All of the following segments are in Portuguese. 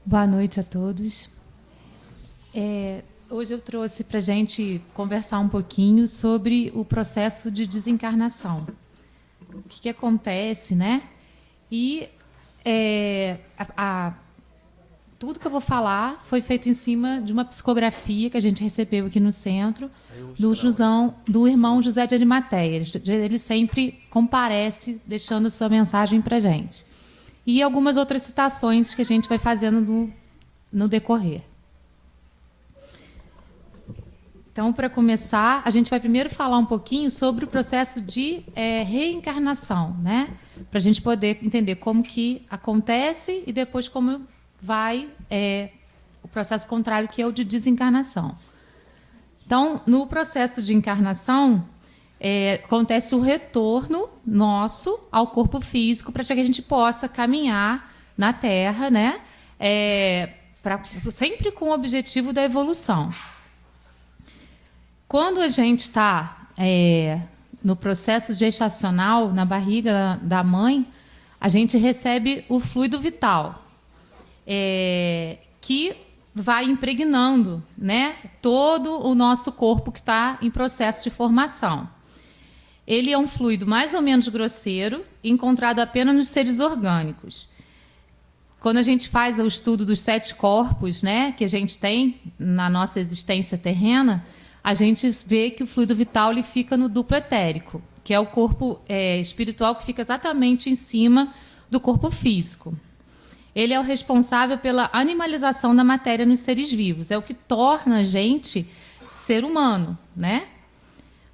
Boa noite a todos. Hoje eu trouxe para a gente conversar um pouquinho sobre o processo de desencarnação. O que acontece, né? E tudo que eu vou falar foi feito em cima de uma psicografia que a gente recebeu aqui no centro do irmão José de Arimateia. Ele sempre comparece deixando sua mensagem para a gente. E algumas outras citações que a gente vai fazendo no decorrer. Então, para começar, a gente vai primeiro falar um pouquinho sobre o processo de reencarnação, né? Para a gente poder entender como que acontece e depois como vai o processo contrário, que é o de desencarnação. Então, no processo de encarnação, acontece o retorno nosso ao corpo físico para que a gente possa caminhar na Terra, né? Sempre com o objetivo da evolução. Quando a gente está no processo gestacional, na barriga da mãe, a gente recebe o fluido vital, que vai impregnando, né, todo o nosso corpo que está em processo de formação. Ele é um fluido mais ou menos grosseiro, encontrado apenas nos seres orgânicos. Quando a gente faz o estudo dos 7 corpos, né, que a gente tem na nossa existência terrena, a gente vê que o fluido vital ele fica no duplo etérico, que é o corpo espiritual que fica exatamente em cima do corpo físico. Ele é o responsável pela animalização da matéria nos seres vivos, é o que torna a gente ser humano, né?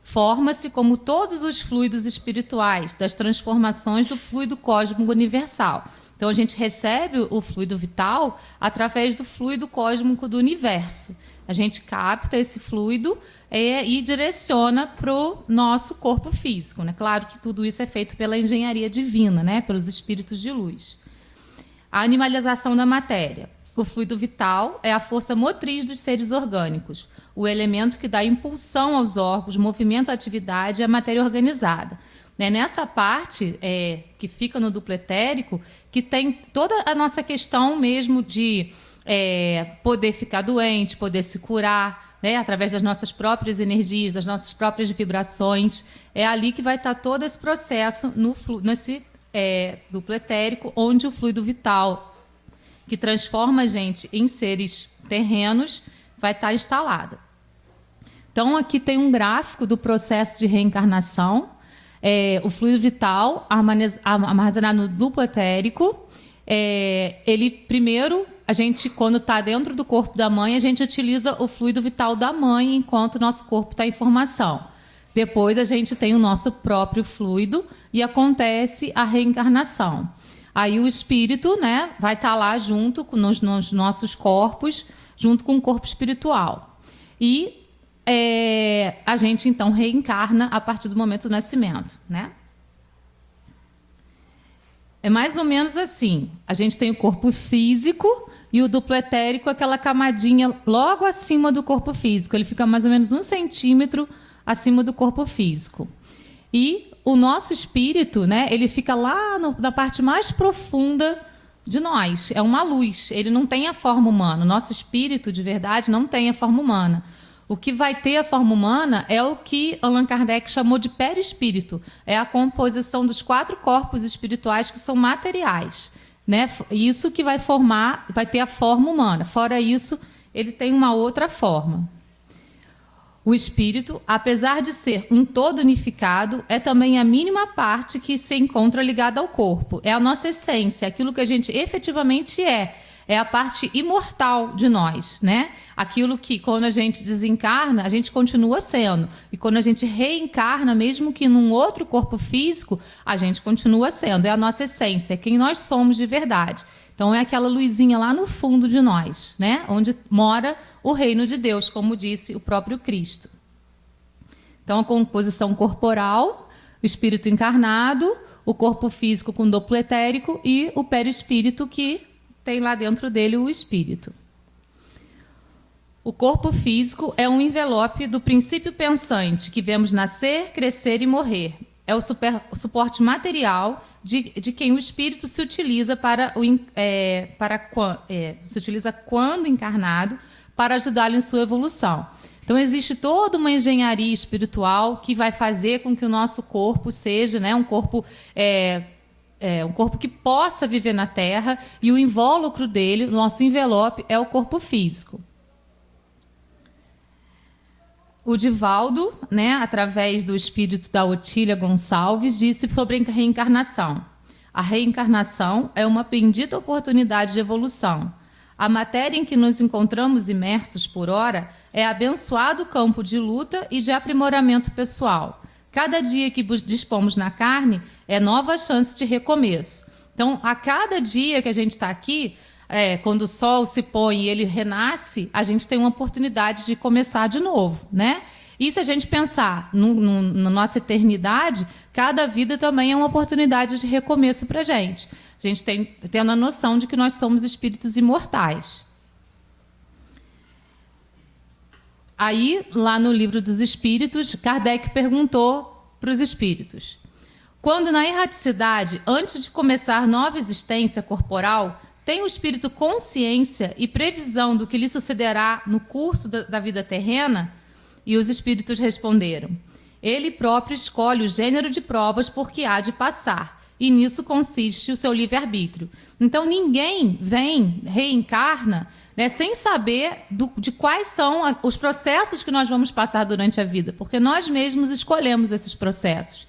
Forma-se como todos os fluidos espirituais das transformações do fluido cósmico universal. Então, a gente recebe o fluido vital através do fluido cósmico do universo. A gente capta esse fluido e direciona para o nosso corpo físico, né? Claro que tudo isso é feito pela engenharia divina, né? Pelos espíritos de luz. A animalização da matéria. O fluido vital é a força motriz dos seres orgânicos, o elemento que dá impulsão aos órgãos, movimento, atividade e a matéria organizada. Nessa parte que fica no duplo etérico, que tem toda a nossa questão mesmo de poder ficar doente, poder se curar, né, através das nossas próprias energias, das nossas próprias vibrações. É ali que vai estar todo esse processo nesse duplo etérico, onde o fluido vital, que transforma a gente em seres terrenos, vai estar instalado. Então, aqui tem um gráfico do processo de reencarnação. O fluido vital armazenado no duplo etérico. Ele, primeiro, a gente, quando está dentro do corpo da mãe, a gente utiliza o fluido vital da mãe enquanto o nosso corpo está em formação. Depois, a gente tem o nosso próprio fluido e acontece a reencarnação. Aí o espírito, né, vai estar lá junto nos nossos corpos, junto com o corpo espiritual. E a gente, então, reencarna a partir do momento do nascimento, né? É mais ou menos assim. A gente tem o corpo físico e o duplo etérico, aquela camadinha logo acima do corpo físico. Ele fica mais ou menos 1 centímetro acima do corpo físico. E o nosso espírito, né, ele fica lá na parte mais profunda de nós. É uma luz. Ele não tem a forma humana. O nosso espírito, de verdade, não tem a forma humana. O que vai ter a forma humana é o que Allan Kardec chamou de perispírito. É a composição dos 4 corpos espirituais que são materiais, né? Isso que vai formar, vai ter a forma humana. Fora isso, ele tem uma outra forma. O espírito, apesar de ser um todo unificado, é também a mínima parte que se encontra ligada ao corpo. É a nossa essência, aquilo que a gente efetivamente é. É a parte imortal de nós, né? Aquilo que, quando a gente desencarna, a gente continua sendo. E quando a gente reencarna, mesmo que num outro corpo físico, a gente continua sendo. É a nossa essência, é quem nós somos de verdade. Então, é aquela luzinha lá no fundo de nós, né? Onde mora o reino de Deus, como disse o próprio Cristo. Então, a composição corporal, o espírito encarnado, o corpo físico com duplo etérico e o perispírito que tem lá dentro dele o espírito. O corpo físico é um envelope do princípio pensante que vemos nascer, crescer e morrer. é o suporte material de quem o espírito se utiliza se utiliza quando encarnado para ajudá-lo em sua evolução. Então, existe toda uma engenharia espiritual que vai fazer com que o nosso corpo seja, né, um corpo que possa viver na Terra, e o invólucro dele, o nosso envelope, é o corpo físico. O Divaldo, né, através do espírito da Otília Gonçalves, disse sobre a reencarnação. A reencarnação é uma bendita oportunidade de evolução. A matéria em que nos encontramos imersos por ora é abençoado campo de luta e de aprimoramento pessoal. Cada dia que dispomos na carne é nova chance de recomeço. Então, a cada dia que a gente está aqui, quando o sol se põe e ele renasce, a gente tem uma oportunidade de começar de novo, né? E se a gente pensar na nossa eternidade, cada vida também é uma oportunidade de recomeço para a gente. A gente tendo a noção de que nós somos espíritos imortais. Aí, lá no Livro dos Espíritos, Kardec perguntou para os espíritos: quando na erraticidade, antes de começar nova existência corporal, tem o espírito consciência e previsão do que lhe sucederá no curso da vida terrena? E os espíritos responderam: ele próprio escolhe o gênero de provas por que há de passar, e nisso consiste o seu livre-arbítrio. Então, ninguém reencarna, né, sem saber de quais são os processos que nós vamos passar durante a vida, porque nós mesmos escolhemos esses processos.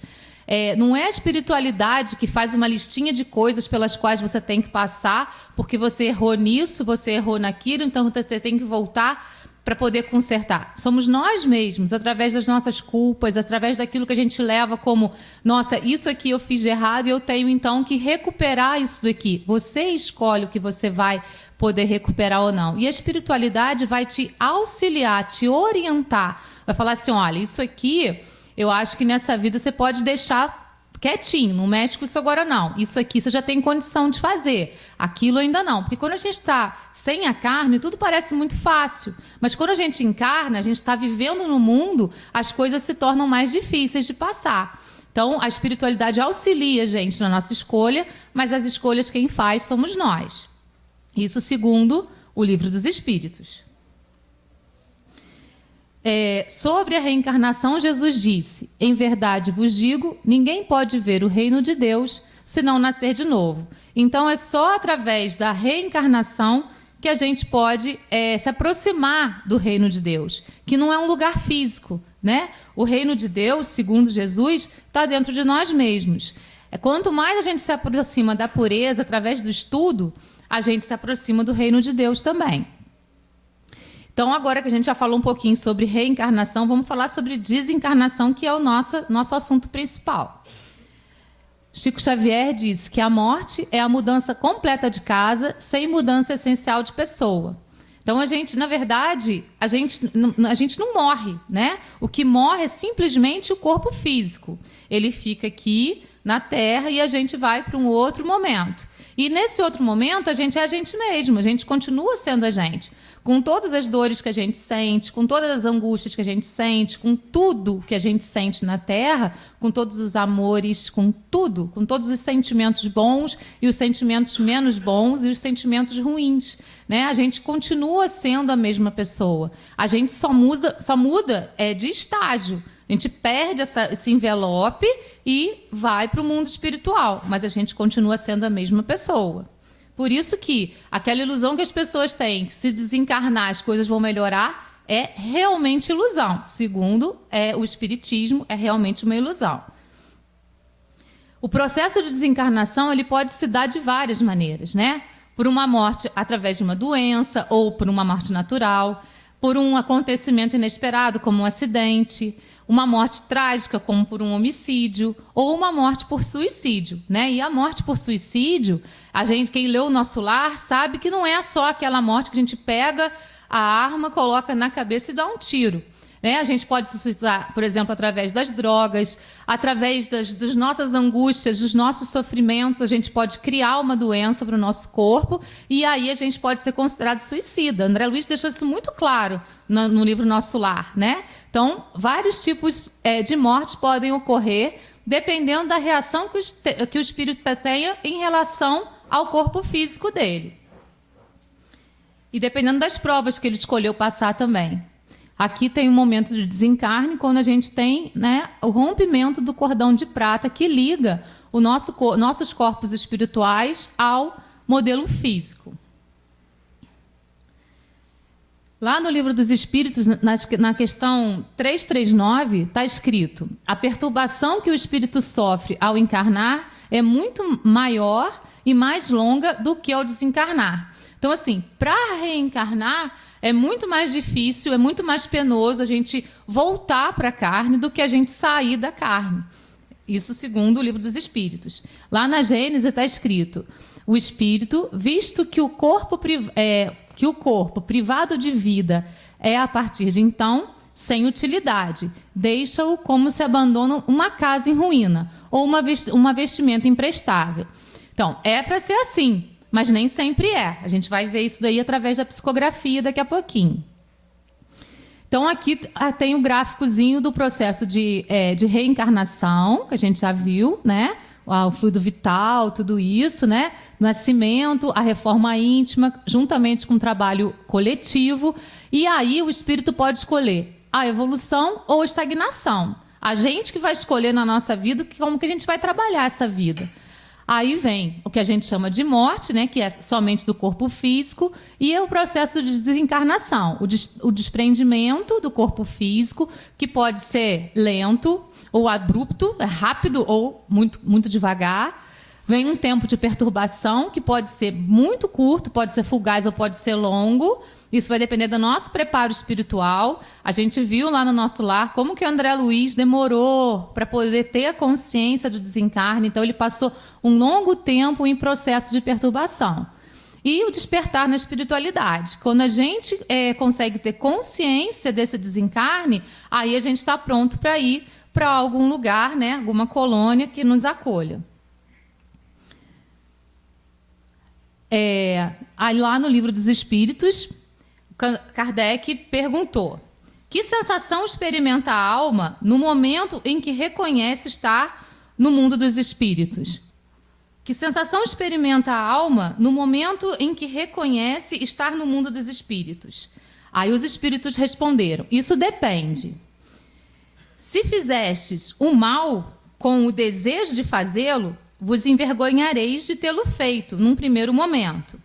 Não é a espiritualidade que faz uma listinha de coisas pelas quais você tem que passar, porque você errou nisso, você errou naquilo, então você tem que voltar para poder consertar. Somos nós mesmos, através das nossas culpas, através daquilo que a gente leva como: nossa, isso aqui eu fiz de errado e eu tenho então que recuperar isso daqui. Você escolhe o que você vai poder recuperar ou não. E a espiritualidade vai te auxiliar, te orientar. Vai falar assim: olha, isso aqui eu acho que nessa vida você pode deixar quietinho, não mexe com isso agora não. Isso aqui você já tem condição de fazer, aquilo ainda não. Porque quando a gente está sem a carne, tudo parece muito fácil. Mas quando a gente encarna, a gente está vivendo no mundo, as coisas se tornam mais difíceis de passar. Então, a espiritualidade auxilia a gente na nossa escolha, mas as escolhas quem faz somos nós. Isso segundo o Livro dos Espíritos. Sobre a reencarnação, Jesus disse: em verdade vos digo, ninguém pode ver o reino de Deus se não nascer de novo. Então, é só através da reencarnação que a gente pode se aproximar do reino de Deus, que não é um lugar físico, né? O reino de Deus, segundo Jesus, está dentro de nós mesmos. Quanto mais a gente se aproxima da pureza através do estudo, a gente se aproxima do reino de Deus também. Então, agora que a gente já falou um pouquinho sobre reencarnação, vamos falar sobre desencarnação, que é o nosso assunto principal. Chico Xavier disse que a morte é a mudança completa de casa, sem mudança essencial de pessoa. Então, na verdade, a gente não morre, né? O que morre é simplesmente o corpo físico. Ele fica aqui na Terra e a gente vai para um outro momento. E nesse outro momento, a gente é a gente mesmo, a gente continua sendo a gente. Com todas as dores que a gente sente, com todas as angústias que a gente sente, com tudo que a gente sente na Terra, com todos os amores, com tudo, com todos os sentimentos bons e os sentimentos menos bons e os sentimentos ruins, né? A gente continua sendo a mesma pessoa. A gente só muda de estágio. A gente perde esse envelope e vai para o mundo espiritual, mas a gente continua sendo a mesma pessoa. Por isso que aquela ilusão que as pessoas têm, que se desencarnar as coisas vão melhorar, é realmente ilusão. Segundo o Espiritismo, é realmente uma ilusão. O processo de desencarnação ele pode se dar de várias maneiras, né? Por uma morte através de uma doença ou por uma morte natural, por um acontecimento inesperado, como um acidente, uma morte trágica, como por um homicídio, ou uma morte por suicídio, né? E a morte por suicídio, quem leu o Nosso Lar sabe que não é só aquela morte que a gente pega a arma, coloca na cabeça e dá um tiro, né? A gente pode se suicidar, por exemplo, através das drogas, através das nossas angústias, dos nossos sofrimentos, a gente pode criar uma doença para o nosso corpo e aí a gente pode ser considerado suicida. André Luiz deixou isso muito claro no livro Nosso Lar, né? Então, vários tipos de mortes podem ocorrer dependendo da reação que o espírito tenha em relação ao corpo físico dele. E dependendo das provas que ele escolheu passar também. Aqui tem um momento de desencarne, quando a gente tem, né, o rompimento do cordão de prata que liga nossos corpos espirituais ao modelo físico. Lá no Livro dos Espíritos, na questão 339, está escrito: a perturbação que o espírito sofre ao encarnar é muito maior e mais longa do que ao desencarnar. Então, assim, para reencarnar é muito mais difícil, é muito mais penoso a gente voltar para a carne do que a gente sair da carne. Isso segundo o Livro dos Espíritos. Lá na Gênesis está escrito: o espírito, visto que o corpo privado de vida é a partir de então sem utilidade, deixa-o como se abandona uma casa em ruína ou uma vestimenta imprestável. Então, é para ser assim, mas nem sempre é. A gente vai ver isso daí através da psicografia daqui a pouquinho. Então, aqui tem o gráficozinho do processo de reencarnação, que a gente já viu, né? O fluido vital, tudo isso, né? Nascimento, a reforma íntima, juntamente com o trabalho coletivo. E aí o espírito pode escolher a evolução ou a estagnação. A gente que vai escolher na nossa vida como que a gente vai trabalhar essa vida. Aí vem o que a gente chama de morte, né, que é somente do corpo físico, e é o processo de desencarnação, o desprendimento do corpo físico, que pode ser lento ou abrupto, rápido ou muito devagar. Vem um tempo de perturbação, que pode ser muito curto, pode ser fugaz ou pode ser longo. Isso vai depender do nosso preparo espiritual. A gente viu lá no nosso lar como que o André Luiz demorou para poder ter a consciência do desencarne. Então, ele passou um longo tempo em processo de perturbação. E o despertar na espiritualidade. Quando a gente consegue ter consciência desse desencarne, aí a gente está pronto para ir para algum lugar, né, alguma colônia que nos acolha. Aí lá no Livro dos Espíritos, Kardec perguntou: que sensação experimenta a alma no momento em que reconhece estar no mundo dos espíritos? Que sensação experimenta a alma no momento em que reconhece estar no mundo dos espíritos? Aí os espíritos responderam: isso depende. Se fizestes o mal com o desejo de fazê-lo, vos envergonhareis de tê-lo feito num primeiro momento.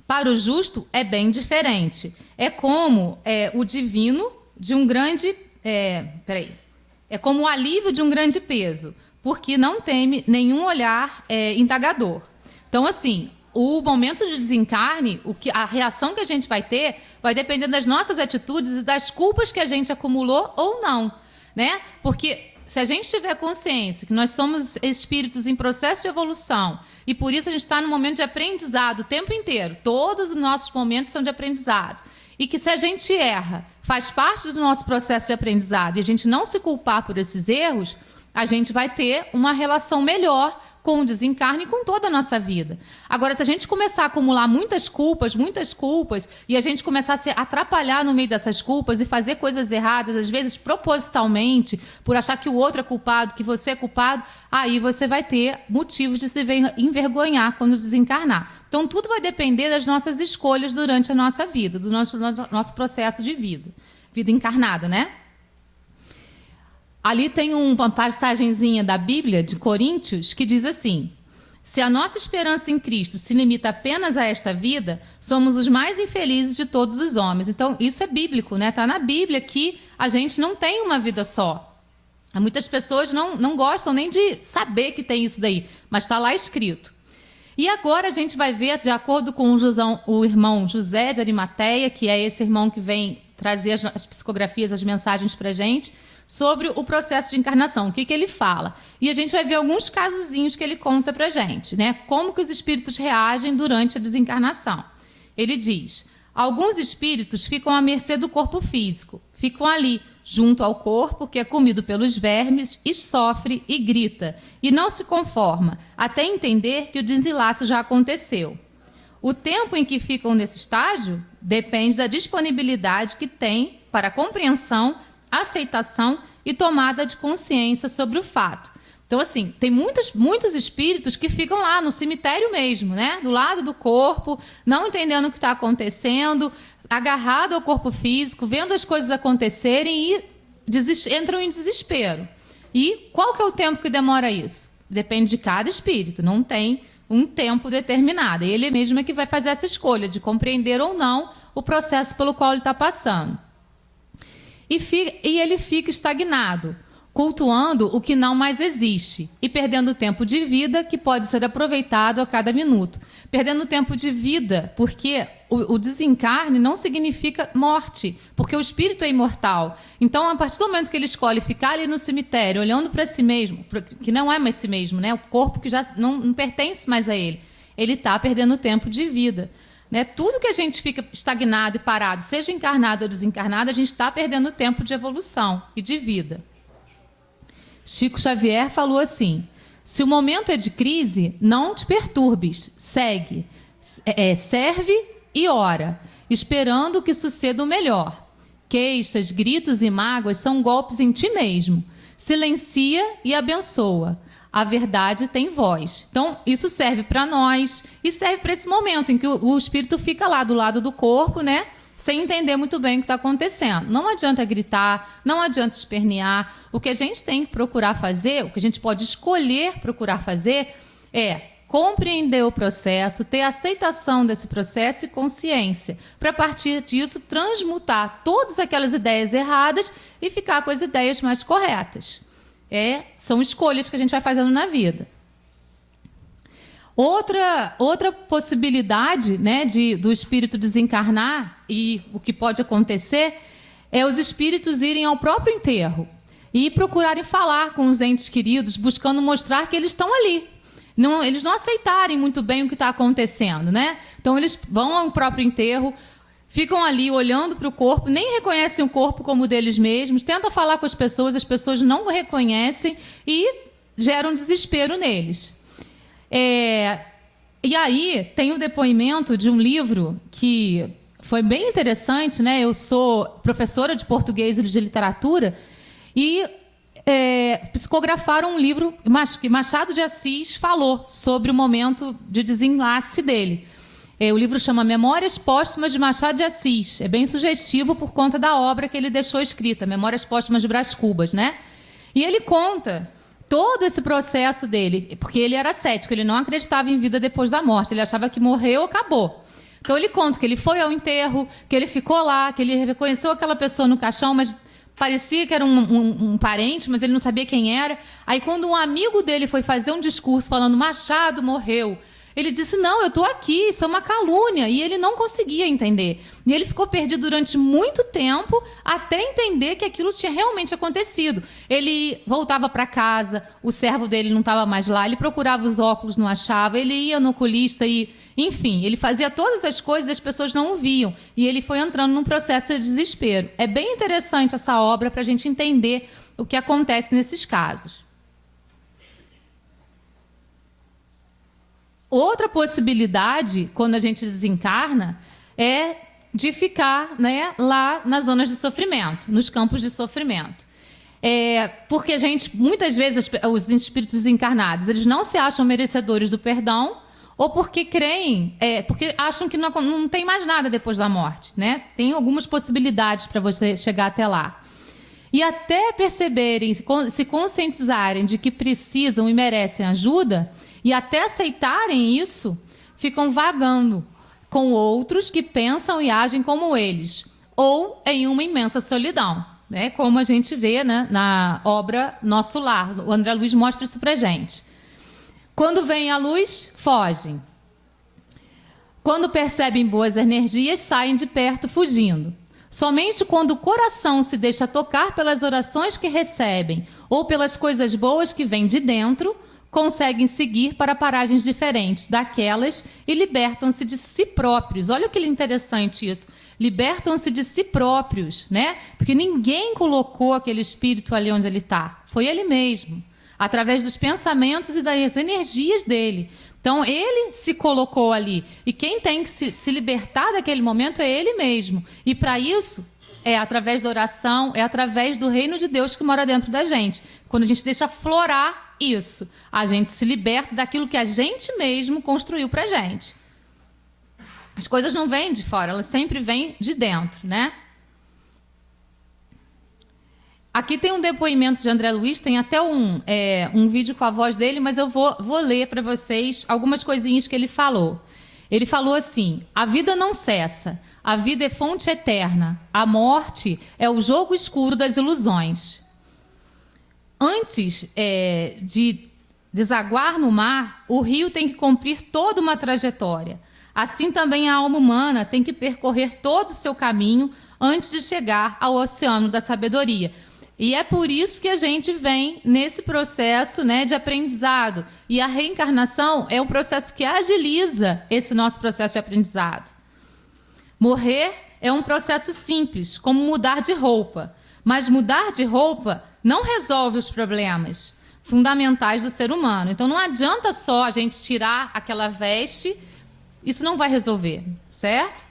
Para o justo é bem diferente. É como o divino de um grande... É como o alívio de um grande peso, porque não teme nenhum olhar indagador. Então, assim, o momento de desencarne, a reação que a gente vai ter, vai depender das nossas atitudes e das culpas que a gente acumulou ou não, né? Porque se a gente tiver consciência que nós somos espíritos em processo de evolução e por isso a gente está no momento de aprendizado o tempo inteiro, todos os nossos momentos são de aprendizado, e que se a gente erra, faz parte do nosso processo de aprendizado e a gente não se culpar por esses erros, a gente vai ter uma relação melhor com o desencarne e com toda a nossa vida. Agora, se a gente começar a acumular muitas culpas, e a gente começar a se atrapalhar no meio dessas culpas e fazer coisas erradas, às vezes propositalmente, por achar que o outro é culpado, que você é culpado, aí você vai ter motivos de se envergonhar quando desencarnar. Então, tudo vai depender das nossas escolhas durante a nossa vida, do nosso processo de vida. Vida encarnada, né? Ali tem uma passagenzinha da Bíblia, de Coríntios, que diz assim: se a nossa esperança em Cristo se limita apenas a esta vida, somos os mais infelizes de todos os homens. Então, isso é bíblico, né? Está na Bíblia que a gente não tem uma vida só. Muitas pessoas não gostam nem de saber que tem isso daí, mas está lá escrito. E agora a gente vai ver, de acordo com o irmão José de Arimateia, que é esse irmão que vem trazer as psicografias, as mensagens para a gente, sobre o processo de encarnação, o que ele fala. E a gente vai ver alguns casozinhos que ele conta para a gente, né? Como que os espíritos reagem durante a desencarnação. Ele diz: alguns espíritos ficam à mercê do corpo físico, ficam ali, junto ao corpo, que é comido pelos vermes, e sofre e grita, e não se conforma, até entender que o desenlace já aconteceu. O tempo em que ficam nesse estágio depende da disponibilidade que tem para a compreensão, aceitação e tomada de consciência sobre o fato. Então, assim, tem muitos espíritos que ficam lá no cemitério mesmo, né? Do lado do corpo, não entendendo o que está acontecendo, agarrado ao corpo físico, vendo as coisas acontecerem e entram em desespero. E qual que é o tempo que demora isso? Depende de cada espírito, não tem um tempo determinado. Ele mesmo é que vai fazer essa escolha de compreender ou não o processo pelo qual ele está passando. E ele fica estagnado, cultuando o que não mais existe e perdendo tempo de vida que pode ser aproveitado a cada minuto. Perdendo tempo de vida, porque o desencarne não significa morte, porque o espírito é imortal. Então, a partir do momento que ele escolhe ficar ali no cemitério, olhando para si mesmo, que não é mais si mesmo, né? O corpo que já não pertence mais a ele, ele está perdendo tempo de vida. Né? Tudo que a gente fica estagnado e parado, seja encarnado ou desencarnado, a gente está perdendo tempo de evolução e de vida. Chico Xavier falou assim: se o momento é de crise, não te perturbes, segue, serve e ora, esperando que suceda o melhor. Queixas, gritos e mágoas são golpes em ti mesmo. Silencia e abençoa. A verdade tem voz. Então, isso serve para nós e serve para esse momento em que o espírito fica lá do lado do corpo, né? Sem entender muito bem o que está acontecendo. Não adianta gritar, não adianta espernear. O que a gente tem que procurar fazer, o que a gente pode escolher procurar fazer, é compreender o processo, ter aceitação desse processo e consciência, para a partir disso transmutar todas aquelas ideias erradas e ficar com as ideias mais corretas. São escolhas que a gente vai fazendo na vida. Outra possibilidade, né, do espírito desencarnar, e o que pode acontecer, é os espíritos irem ao próprio enterro e procurarem falar com os entes queridos, buscando mostrar que eles estão ali. Eles não aceitarem muito bem o que está acontecendo, né? Então, eles vão ao próprio enterro, ficam ali olhando para o corpo, nem reconhecem o corpo como deles mesmos, tentam falar com as pessoas não o reconhecem e geram desespero neles. E aí tem o depoimento de um livro que foi bem interessante, né? Eu sou professora de português e de literatura e psicografaram um livro que Machado de Assis falou sobre o momento de desenlace dele. O livro chama Memórias Póstumas de Machado de Assis. É bem sugestivo por conta da obra que ele deixou escrita, Memórias Póstumas de Brás Cubas, né? E ele conta todo esse processo dele, porque ele era cético, ele não acreditava em vida depois da morte, ele achava que morreu, acabou. Então ele conta que ele foi ao enterro, que ele ficou lá, que ele reconheceu aquela pessoa no caixão, mas parecia que era um parente, mas ele não sabia quem era. Aí quando um amigo dele foi fazer um discurso falando Machado morreu, ele disse, não, eu estou aqui, isso é uma calúnia. E ele não conseguia entender. E ele ficou perdido durante muito tempo até entender que aquilo tinha realmente acontecido. Ele voltava para casa, o servo dele não estava mais lá, ele procurava os óculos, não achava, ele ia no oculista e, enfim, ele fazia todas as coisas e as pessoas não o viam. E ele foi entrando num processo de desespero. É bem interessante essa obra para a gente entender o que acontece nesses casos. Outra possibilidade, quando a gente desencarna, é de ficar, né, lá nas zonas de sofrimento, nos campos de sofrimento. Porque a gente, muitas vezes, os espíritos desencarnados, eles não se acham merecedores do perdão, ou porque creem, porque acham que não tem mais nada depois da morte, né? Tem algumas possibilidades para você chegar até lá. E até perceberem, se conscientizarem de que precisam e merecem ajuda, e até aceitarem isso, ficam vagando com outros que pensam e agem como eles, ou em uma imensa solidão, né? Como a gente vê, né, na obra Nosso Lar. O André Luiz mostra isso para a gente. Quando vem a luz, fogem. Quando percebem boas energias, saem de perto fugindo. Somente quando o coração se deixa tocar pelas orações que recebem ou pelas coisas boas que vêm de dentro, conseguem seguir para paragens diferentes daquelas e libertam-se de si próprios. Olha que interessante isso. Libertam-se de si próprios, né? Porque ninguém colocou aquele espírito ali onde ele está. Foi ele mesmo, através dos pensamentos e das energias dele. Então, ele se colocou ali. E quem tem que se libertar daquele momento é ele mesmo. E, para isso, é através da oração, é através do reino de Deus que mora dentro da gente. Quando a gente deixa florar isso. A gente se liberta daquilo que a gente mesmo construiu pra gente. As coisas não vêm de fora, elas sempre vêm de dentro, né? Aqui tem um depoimento de André Luiz, tem até um vídeo com a voz dele, mas eu vou ler para vocês algumas coisinhas que ele falou. Ele falou assim: a vida não cessa, a vida é fonte eterna, a morte é o jogo escuro das ilusões. Antes de desaguar no mar, o rio tem que cumprir toda uma trajetória. Assim também a alma humana tem que percorrer todo o seu caminho antes de chegar ao oceano da sabedoria. E é por isso que a gente vem nesse processo, né, de aprendizado. E a reencarnação é um processo que agiliza esse nosso processo de aprendizado. Morrer é um processo simples, como mudar de roupa. Mas mudar de roupa não resolve os problemas fundamentais do ser humano. Então não adianta só a gente tirar aquela veste, isso não vai resolver, certo?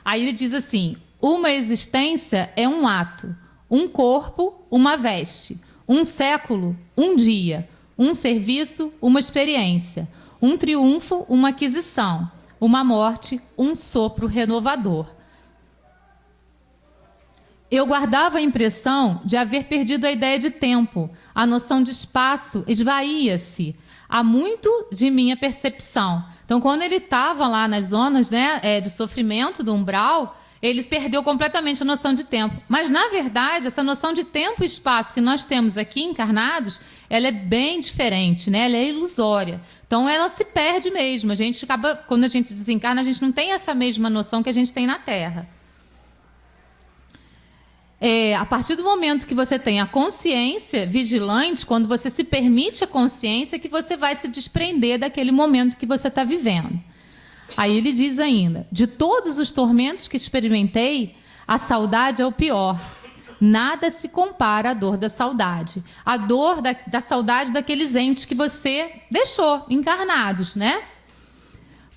Aí ele diz assim: uma existência é um ato. Um corpo, uma veste. Um século, um dia. Um serviço, uma experiência. Um triunfo, uma aquisição. Uma morte, um sopro renovador. Eu guardava a impressão de haver perdido a ideia de tempo. A noção de espaço esvaía-se. Há muito de minha percepção. Então, quando ele estava lá nas zonas, né, de sofrimento do umbral, ele perdeu completamente a noção de tempo. Mas, na verdade, essa noção de tempo e espaço que nós temos aqui encarnados, ela é bem diferente, né? Ela é ilusória. Então, ela se perde mesmo. A gente acaba, quando a gente desencarna, a gente não tem essa mesma noção que a gente tem na Terra. A partir do momento que você tem a consciência vigilante, quando você se permite a consciência, que você vai se desprender daquele momento que você está vivendo. Aí ele diz ainda: de todos os tormentos que experimentei, a saudade é o pior. Nada se compara à dor da saudade. A dor da saudade daqueles entes que você deixou encarnados, né?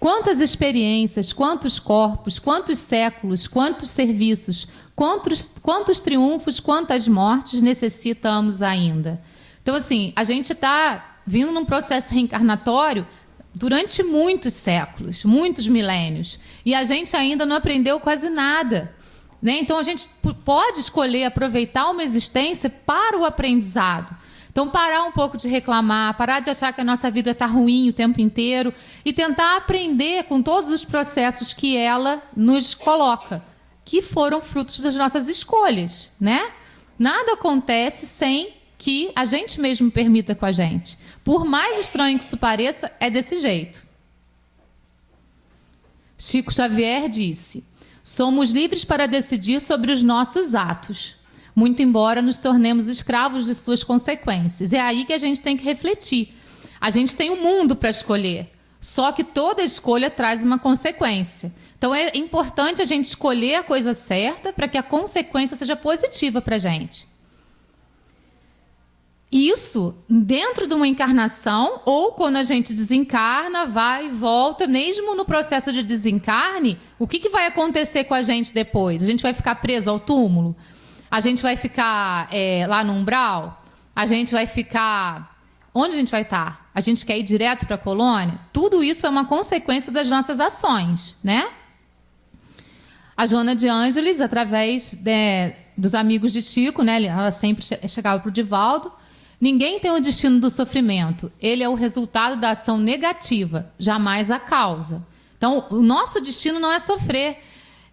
Quantas experiências, quantos corpos, quantos séculos, quantos serviços, quantos triunfos, quantas mortes necessitamos ainda? Então, assim, a gente está vindo num processo reencarnatório durante muitos séculos, muitos milênios, e a gente ainda não aprendeu quase nada, né? Então a gente pode escolher aproveitar uma existência para o aprendizado. Então, parar um pouco de reclamar, parar de achar que a nossa vida está ruim o tempo inteiro e tentar aprender com todos os processos que ela nos coloca, que foram frutos das nossas escolhas, né? Nada acontece sem que a gente mesmo permita com a gente. Por mais estranho que isso pareça, é desse jeito. Chico Xavier disse: somos livres para decidir sobre os nossos atos, muito embora nos tornemos escravos de suas consequências. É aí que a gente tem que refletir. A gente tem um mundo para escolher, só que toda escolha traz uma consequência. Então é importante a gente escolher a coisa certa para que a consequência seja positiva para a gente. Isso dentro de uma encarnação, ou quando a gente desencarna, vai e volta, mesmo no processo de desencarne, o que vai acontecer com a gente depois? A gente vai ficar preso ao túmulo? A gente vai ficar lá no umbral? A gente vai ficar... Onde a gente vai estar? A gente quer ir direto para a colônia? Tudo isso é uma consequência das nossas ações, né? A Joana de Ângeles, através dos amigos de Chico, né, ela sempre chegava para o Divaldo: ninguém tem o destino do sofrimento. Ele é o resultado da ação negativa, jamais a causa. Então, o nosso destino não é sofrer.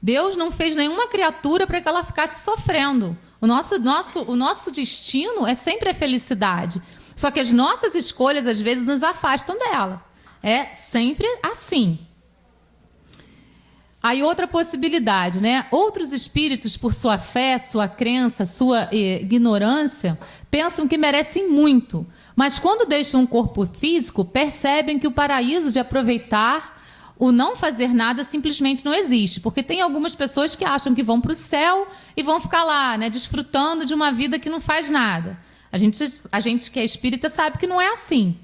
Deus não fez nenhuma criatura para que ela ficasse sofrendo. O nosso destino é sempre a felicidade. Só que as nossas escolhas, às vezes, nos afastam dela. É sempre assim. Aí outra possibilidade, né? Outros espíritos, por sua fé, sua crença, sua ignorância, pensam que merecem muito, mas quando deixam um corpo físico, percebem que o paraíso de aproveitar o não fazer nada simplesmente não existe, porque tem algumas pessoas que acham que vão para o céu e vão ficar lá, né, desfrutando de uma vida que não faz nada. A gente que é espírita sabe que não é assim.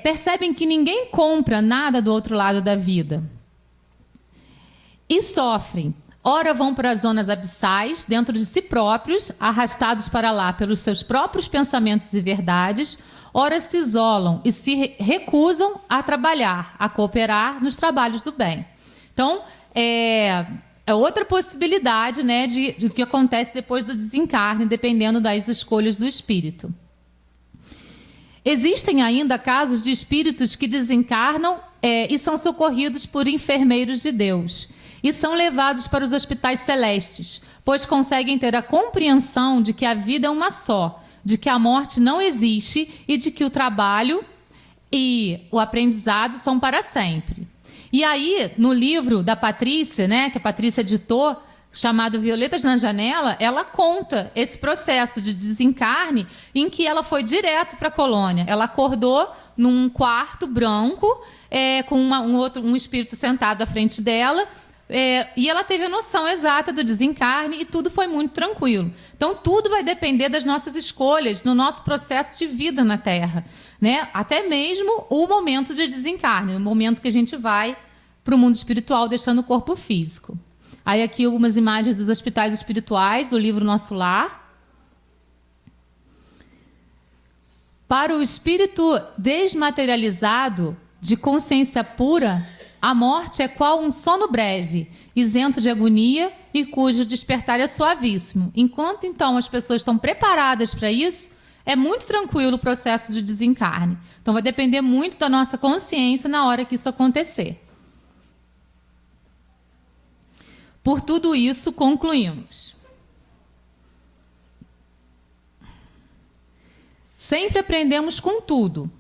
Percebem que ninguém compra nada do outro lado da vida. E sofrem. ora vão para as zonas abissais, dentro de si próprios, arrastados para lá pelos seus próprios pensamentos e verdades, ora se isolam e se recusam a trabalhar, a cooperar nos trabalhos do bem. Então, é outra possibilidade, né, de que acontece depois do desencarne, dependendo das escolhas do espírito. Existem ainda casos de espíritos que desencarnam e são socorridos por enfermeiros de Deus e são levados para os hospitais celestes, pois conseguem ter a compreensão de que a vida é uma só, de que a morte não existe e de que o trabalho e o aprendizado são para sempre. E aí, no livro da Patrícia, né, que a Patrícia editou, chamado Violetas na Janela, ela conta esse processo de desencarne em que ela foi direto para a colônia. Ela acordou num quarto branco, com um espírito sentado à frente dela, e ela teve a noção exata do desencarne e tudo foi muito tranquilo. Então, tudo vai depender das nossas escolhas no nosso processo de vida na Terra, né? Até mesmo o momento de desencarne, o momento que a gente vai para o mundo espiritual, deixando o corpo físico. Aí aqui algumas imagens dos hospitais espirituais, do livro Nosso Lar. Para o espírito desmaterializado, de consciência pura, a morte é qual um sono breve, isento de agonia e cujo despertar é suavíssimo. Enquanto, então, as pessoas estão preparadas para isso, é muito tranquilo o processo de desencarne. Então, vai depender muito da nossa consciência na hora que isso acontecer. Por tudo isso, concluímos. Sempre aprendemos com tudo.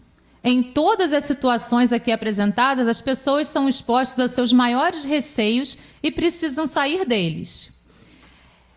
Em todas as situações aqui apresentadas, as pessoas são expostas aos seus maiores receios e precisam sair deles.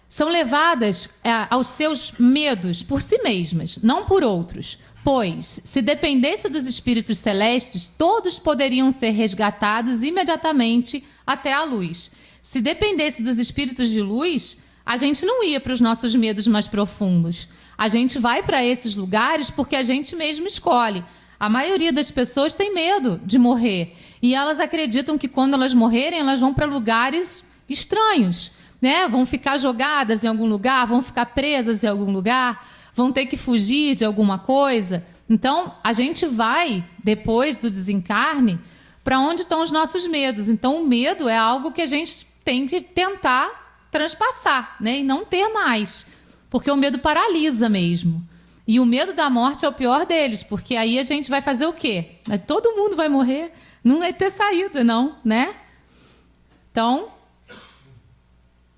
São levadas aos seus medos por si mesmas, não por outros, pois, se dependesse dos espíritos celestes, todos poderiam ser resgatados imediatamente até a luz. Se dependesse dos espíritos de luz, a gente não ia para os nossos medos mais profundos. A gente vai para esses lugares porque a gente mesmo escolhe. A maioria das pessoas tem medo de morrer. E elas acreditam que quando elas morrerem, elas vão para lugares estranhos, né? Vão ficar jogadas em algum lugar, vão ficar presas em algum lugar, vão ter que fugir de alguma coisa. Então, a gente vai, depois do desencarne, para onde estão os nossos medos. Então, o medo é algo que a gente tem que tentar transpassar, né? E não ter mais. Porque o medo paralisa mesmo. E o medo da morte é o pior deles, porque aí a gente vai fazer o quê? Todo mundo vai morrer, não vai ter saída, não, né? Então,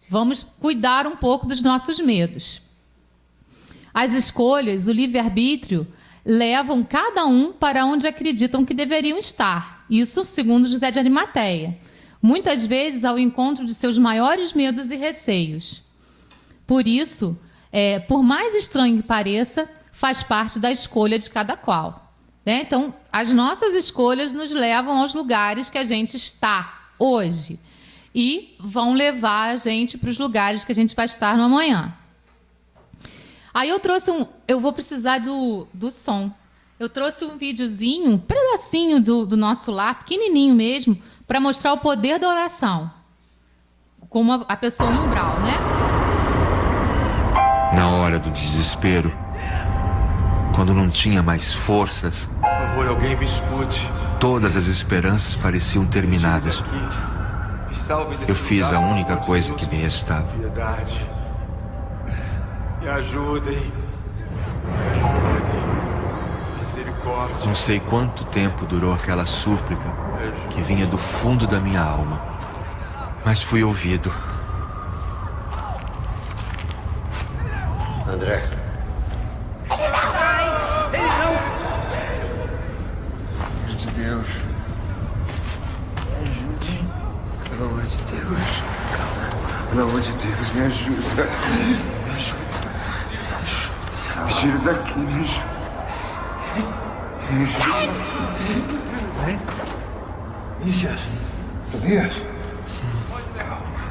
vamos cuidar um pouco dos nossos medos. As escolhas, o livre-arbítrio, levam cada um para onde acreditam que deveriam estar. Isso segundo José de Arimateia. Muitas vezes ao encontro de seus maiores medos e receios. Por isso, por mais estranho que pareça, faz parte da escolha de cada qual, né? Então, as nossas escolhas nos levam aos lugares que a gente está hoje e vão levar a gente para os lugares que a gente vai estar no amanhã. Aí eu trouxe eu vou precisar do som. Eu trouxe um videozinho, um pedacinho do Nosso Lar, pequenininho mesmo, para mostrar o poder da oração. Como a pessoa no umbral, né? Na hora do desespero, quando não tinha mais forças, por favor, alguém me escute. Todas as esperanças pareciam terminadas. Eu fiz a única coisa que me restava. Piedade. Me ajudem. Misericórdia. Não sei quanto tempo durou aquela súplica que vinha do fundo da minha alma, mas fui ouvido. André. Deus, me ajude. Pelo amor de Deus. Pelo amor de Deus, me ajuda. Me ajuda. Me tira daqui, me ajuda. Me ajuda. Nícias. Tobias. Calma.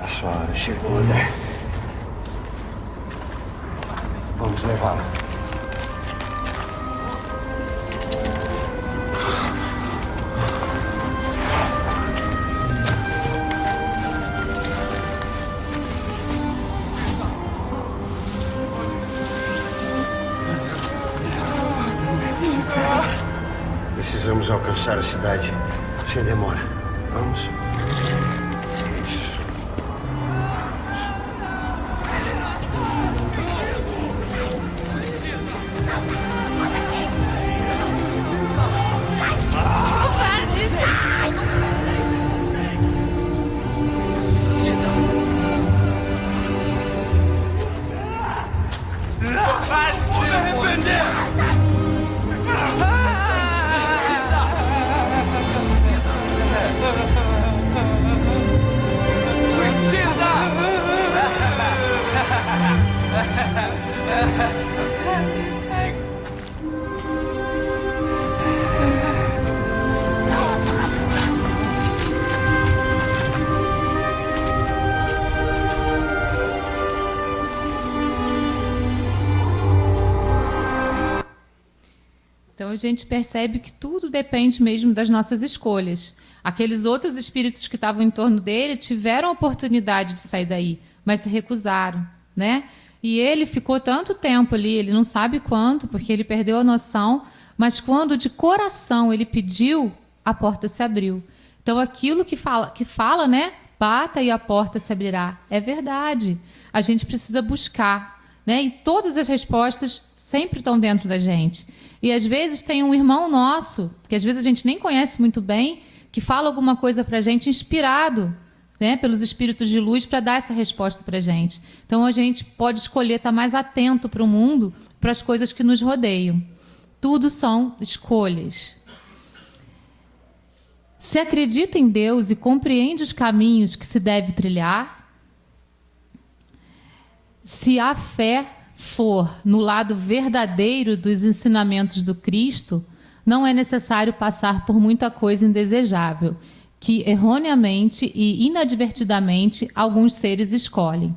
A sua hora chegou, André. Vamos levá-lo. Vamos alcançar a cidade sem demora. Vamos? Isso. Então a gente percebe que tudo depende mesmo das nossas escolhas. Aqueles outros espíritos que estavam em torno dele tiveram a oportunidade de sair daí, mas se recusaram, né? E ele ficou tanto tempo ali, ele não sabe quanto, porque ele perdeu a noção, mas quando de coração ele pediu, a porta se abriu. Então aquilo que fala, né? Bata e a porta se abrirá. É verdade. A gente precisa buscar, né? E todas as respostas sempre estão dentro da gente. E às vezes tem um irmão nosso, que às vezes a gente nem conhece muito bem, que fala alguma coisa para a gente inspirado, né, pelos espíritos de luz para dar essa resposta para a gente. Então a gente pode escolher estar mais atento para o mundo, para as coisas que nos rodeiam. Tudo são escolhas. Se acredita em Deus e compreende os caminhos que se deve trilhar, se a fé for no lado verdadeiro dos ensinamentos do Cristo, não é necessário passar por muita coisa indesejável, que erroneamente e inadvertidamente alguns seres escolhem.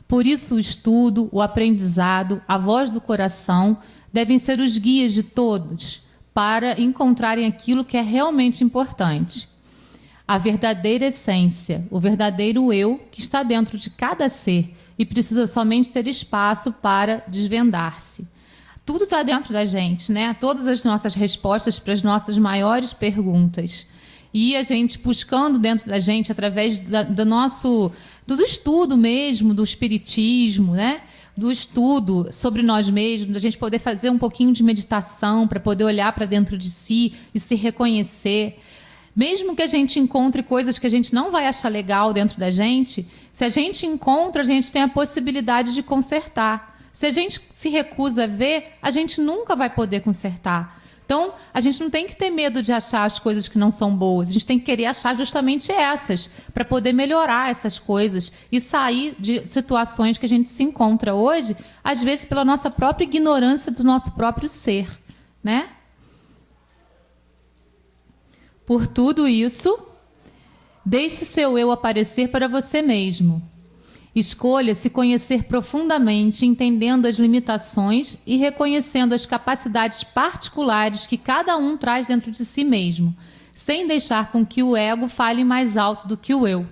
Por isso o estudo, o aprendizado, a voz do coração devem ser os guias de todos para encontrarem aquilo que é realmente importante. A verdadeira essência, o verdadeiro eu que está dentro de cada ser e precisa somente ter espaço para desvendar-se. Tudo está dentro da gente, né? Todas as nossas respostas para as nossas maiores perguntas. E a gente buscando dentro da gente, através do estudo mesmo, do espiritismo, né? Do estudo sobre nós mesmos, da gente poder fazer um pouquinho de meditação para poder olhar para dentro de si e se reconhecer. Mesmo que a gente encontre coisas que a gente não vai achar legal dentro da gente, se a gente encontra, a gente tem a possibilidade de consertar. Se a gente se recusa a ver, a gente nunca vai poder consertar. Então, a gente não tem que ter medo de achar as coisas que não são boas. A gente tem que querer achar justamente essas, para poder melhorar essas coisas e sair de situações que a gente se encontra hoje, às vezes pela nossa própria ignorância do nosso próprio ser, né? Por tudo isso, deixe seu eu aparecer para você mesmo. Escolha se conhecer profundamente, entendendo as limitações e reconhecendo as capacidades particulares que cada um traz dentro de si mesmo, sem deixar com que o ego fale mais alto do que o eu.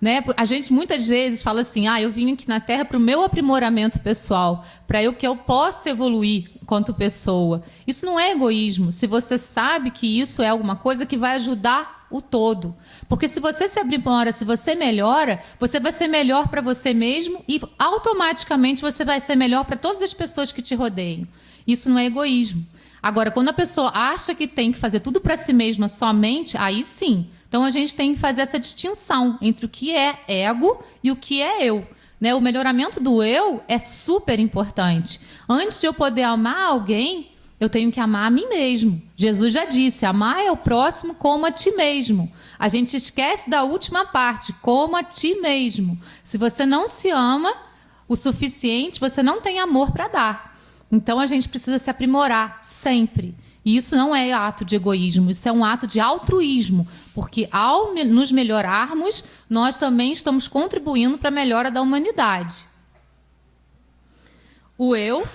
Né? A gente muitas vezes fala assim, eu vim aqui na Terra para o meu aprimoramento pessoal, para que eu possa evoluir enquanto pessoa. Isso não é egoísmo, se você sabe que isso é alguma coisa que vai ajudar o todo. Porque se você se aprimora, se você melhora, você vai ser melhor para você mesmo e automaticamente você vai ser melhor para todas as pessoas que te rodeiam. Isso não é egoísmo. Agora, quando a pessoa acha que tem que fazer tudo para si mesma somente, aí sim. Então, a gente tem que fazer essa distinção entre o que é ego e o que é eu. Né? O melhoramento do eu é super importante. Antes de eu poder amar alguém, eu tenho que amar a mim mesmo. Jesus já disse, amar é o próximo como a ti mesmo. A gente esquece da última parte, como a ti mesmo. Se você não se ama o suficiente, você não tem amor para dar. Então, a gente precisa se aprimorar sempre. E isso não é ato de egoísmo, isso é um ato de altruísmo, porque ao nos melhorarmos, nós também estamos contribuindo para a melhora da humanidade. O eu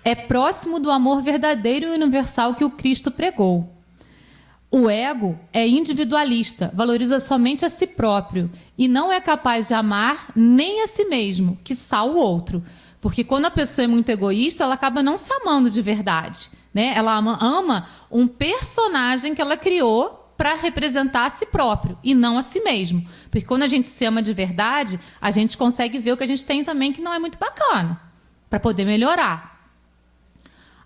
é próximo do amor verdadeiro e universal que o Cristo pregou. O ego é individualista, valoriza somente a si próprio e não é capaz de amar nem a si mesmo, quiçá o outro. Porque quando a pessoa é muito egoísta, ela acaba não se amando de verdade. né? Ela ama um personagem que ela criou para representar a si próprio e não a si mesmo. Porque quando a gente se ama de verdade, a gente consegue ver o que a gente tem também que não é muito bacana, para poder melhorar.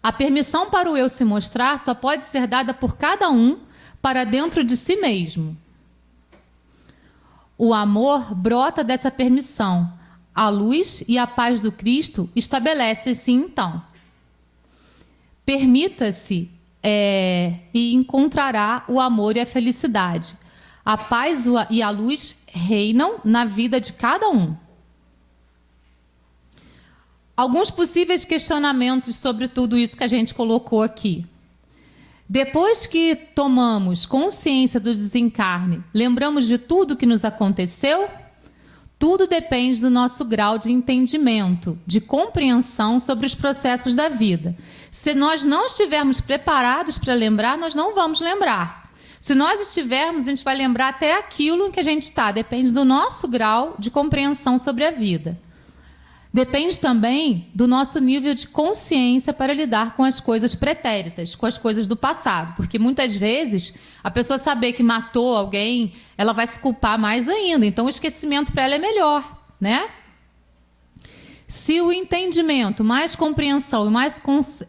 A permissão para o eu se mostrar só pode ser dada por cada um para dentro de si mesmo. O amor brota dessa permissão. A luz e a paz do Cristo estabelecem-se então. Permita-se e encontrará o amor e a felicidade. A paz e a luz reinam na vida de cada um. Alguns possíveis questionamentos sobre tudo isso que a gente colocou aqui. Depois que tomamos consciência do desencarne, lembramos de tudo que nos aconteceu? Tudo depende do nosso grau de entendimento, de compreensão sobre os processos da vida. Se nós não estivermos preparados para lembrar, nós não vamos lembrar. Se nós estivermos, a gente vai lembrar até aquilo em que a gente está. Depende do nosso grau de compreensão sobre a vida. Depende também do nosso nível de consciência para lidar com as coisas pretéritas, com as coisas do passado. Porque muitas vezes a pessoa saber que matou alguém, ela vai se culpar mais ainda. Então o esquecimento para ela é melhor, né? Se o entendimento, mais compreensão e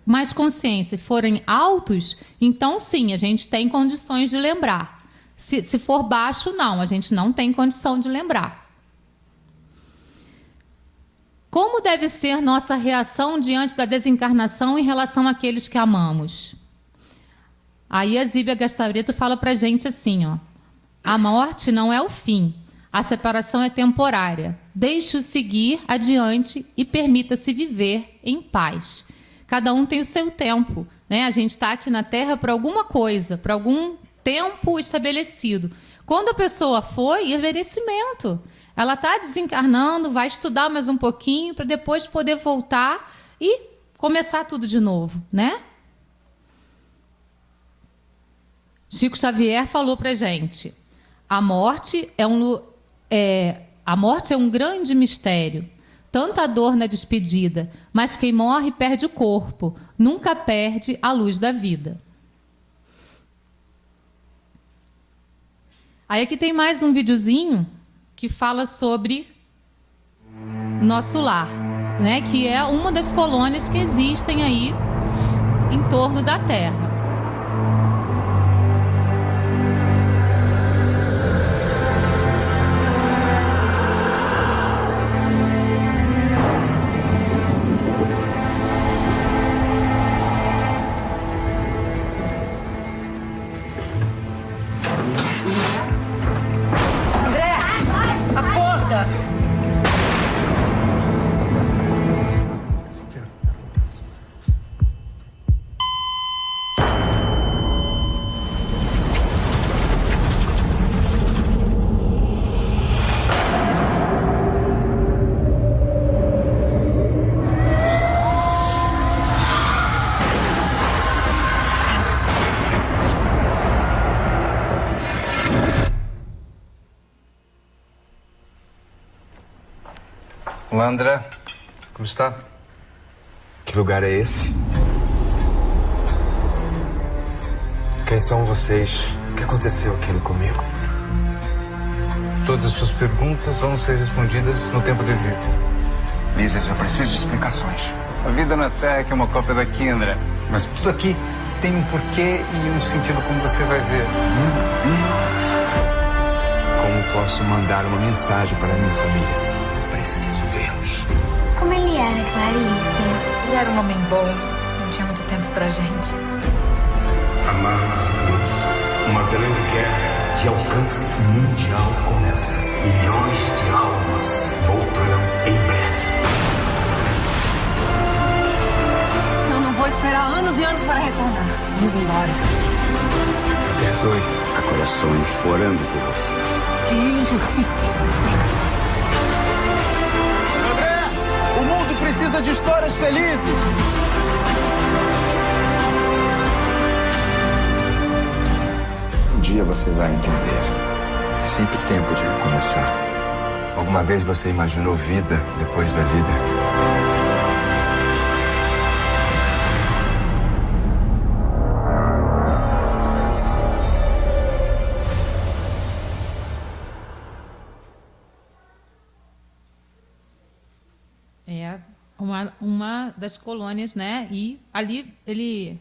mais consciência forem altos, então sim, a gente tem condições de lembrar. Se for baixo, não, a gente não tem condição de lembrar. Como deve ser nossa reação diante da desencarnação em relação àqueles que amamos? Aí a Zíbia Gastavrito fala para a gente assim, ó: a morte não é o fim, a separação é temporária. Deixe-o seguir adiante e permita-se viver em paz. Cada um tem o seu tempo, né? A gente está aqui na Terra para alguma coisa, para algum tempo estabelecido. Quando a pessoa foi, é merecimento. Ela está desencarnando, vai estudar mais um pouquinho para depois poder voltar e começar tudo de novo, né? Chico Xavier falou para a gente: a morte é um grande mistério. Tanta dor na despedida, mas quem morre perde o corpo, nunca perde a luz da vida. Aí aqui tem mais um videozinho que fala sobre nosso lar, né? Que é uma das colônias que existem aí em torno da Terra. Olá, André. Como está? Que lugar é esse? Quem são vocês? O que aconteceu aqui comigo? Todas as suas perguntas vão ser respondidas no tempo devido. Mises, eu preciso de explicações. A vida na Terra é que é uma cópia daqui, André. Mas tudo aqui tem um porquê e um sentido, como você vai ver. Como posso mandar uma mensagem para a minha família? Preciso vê-los. Como ele era, Clarice? Ele era um homem bom, não tinha muito tempo pra gente. Amados amigos, uma grande guerra de alcance mundial começa. Milhões de almas voltarão em breve. Eu não vou esperar anos e anos para retornar. Vamos embora. Perdoe. Há corações orando por você. Que índio. O mundo precisa de histórias felizes. Um dia você vai entender. É sempre tempo de recomeçar. Alguma vez você imaginou vida depois da vida? uma das colônias, né? E ali ele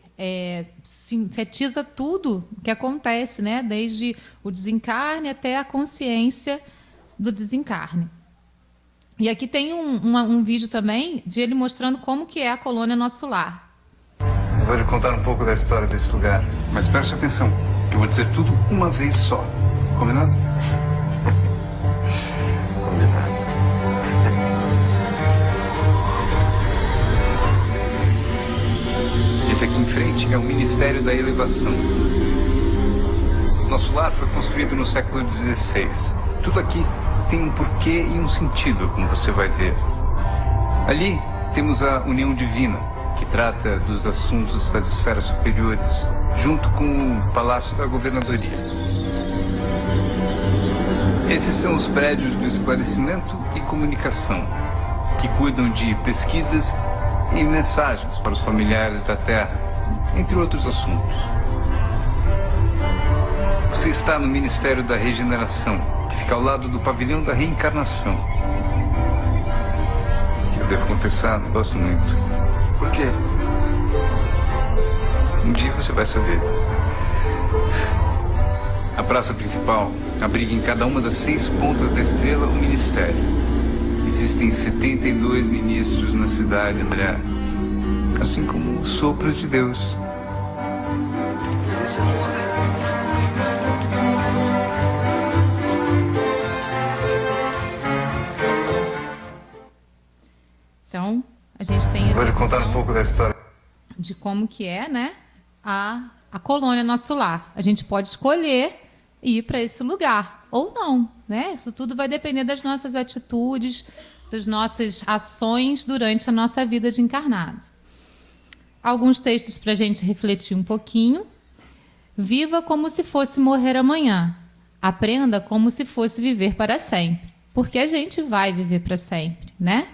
sintetiza tudo que acontece, né? Desde o desencarne até a consciência do desencarne. E aqui tem um vídeo também de ele mostrando como que é a colônia Nosso Lar. Eu vou lhe contar um pouco da história desse lugar, mas preste atenção, que eu vou dizer tudo uma vez só. Combinado? Combinado. Esse aqui em frente é o Ministério da Elevação. Nosso lar foi construído no século XVI. Tudo aqui tem um porquê e um sentido, como você vai ver. Ali temos a União Divina, que trata dos assuntos das esferas superiores, junto com o Palácio da Governadoria. Esses são os prédios do esclarecimento e comunicação, que cuidam de pesquisas e mensagens para os familiares da Terra, entre outros assuntos. Você está no Ministério da Regeneração, que fica ao lado do Pavilhão da Reencarnação. Que eu devo confessar, não gosto muito. Por quê? Um dia você vai saber. A praça principal abriga em cada uma das 6 pontas da estrela um ministério. Existem 72 ministros na cidade, André. Assim como o sopro de Deus. Então, a gente tem... Vou lhe contar um pouco da história. De como que é, né? A colônia Nosso Lar. A gente pode escolher ir para esse lugar ou não, né? Isso tudo vai depender das nossas atitudes, das nossas ações durante a nossa vida de encarnado. Alguns textos para a gente refletir um pouquinho. Viva como se fosse morrer amanhã. Aprenda como se fosse viver para sempre. Porque a gente vai viver para sempre, né?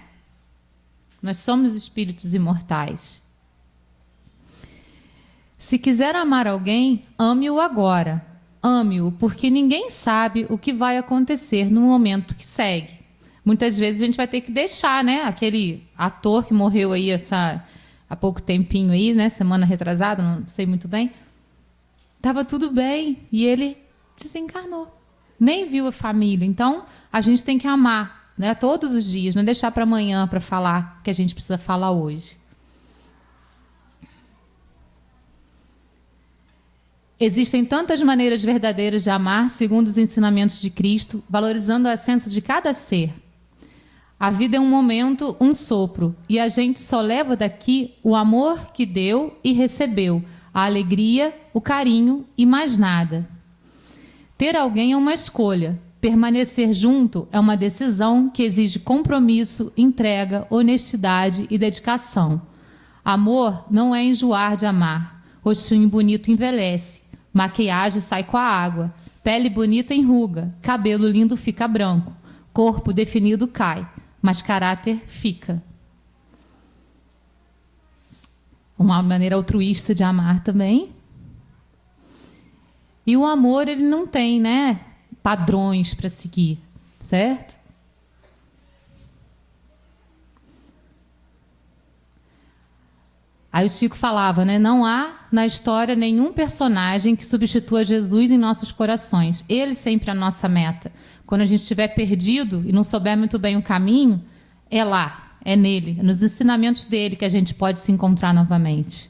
Nós somos espíritos imortais. Se quiser amar alguém, ame-o agora. Ame-o, porque ninguém sabe o que vai acontecer no momento que segue. Muitas vezes a gente vai ter que deixar, né? Aquele ator que morreu aí há pouco tempinho aí, né? Semana retrasada, não sei muito bem. Estava tudo bem e ele desencarnou. Nem viu a família. Então, a gente tem que amar, né? Todos os dias, não deixar para amanhã para falar o que a gente precisa falar hoje. Existem tantas maneiras verdadeiras de amar, segundo os ensinamentos de Cristo, valorizando a essência de cada ser. A vida é um momento, um sopro, e a gente só leva daqui o amor que deu e recebeu, a alegria, o carinho e mais nada. Ter alguém é uma escolha, permanecer junto é uma decisão que exige compromisso, entrega, honestidade e dedicação. Amor não é enjoar de amar, rostinho bonito envelhece. Maquiagem sai com a água, pele bonita enruga, cabelo lindo fica branco, corpo definido cai, mas caráter fica. Uma maneira altruísta de amar também. E o amor, ele não tem, né, padrões para seguir, certo? Aí o Chico falava, né? Não há na história nenhum personagem que substitua Jesus em nossos corações. Ele sempre é a nossa meta. Quando a gente estiver perdido e não souber muito bem o caminho, é lá, é nele, é nos ensinamentos dele que a gente pode se encontrar novamente.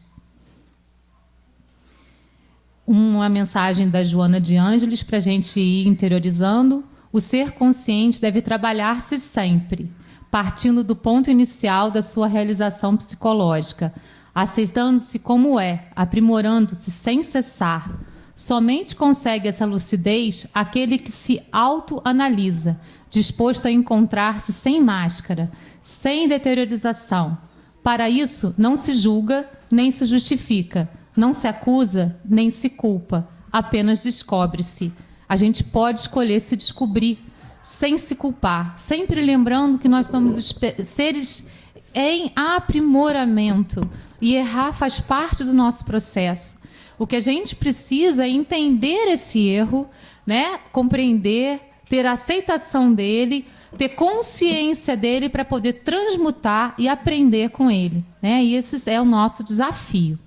Uma mensagem da Joana de Ângeles para a gente ir interiorizando. O ser consciente deve trabalhar-se sempre, partindo do ponto inicial da sua realização psicológica, aceitando-se como é, aprimorando-se sem cessar. Somente consegue essa lucidez aquele que se autoanalisa, disposto a encontrar-se sem máscara, sem deteriorização. Para isso, não se julga, nem se justifica, não se acusa, nem se culpa, apenas descobre-se. A gente pode escolher se descobrir, sem se culpar, sempre lembrando que nós somos seres em aprimoramento, e errar faz parte do nosso processo. O que a gente precisa é entender esse erro, né? Compreender, ter aceitação dele, ter consciência dele para poder transmutar e aprender com ele, né? E esse é o nosso desafio.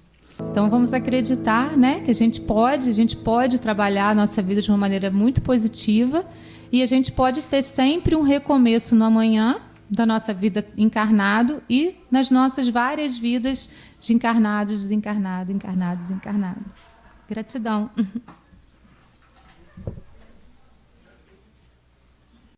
Então vamos acreditar, né, que a gente pode trabalhar a nossa vida de uma maneira muito positiva e a gente pode ter sempre um recomeço no amanhã da nossa vida encarnado e nas nossas várias vidas de encarnados, desencarnados, encarnados, desencarnados. Gratidão.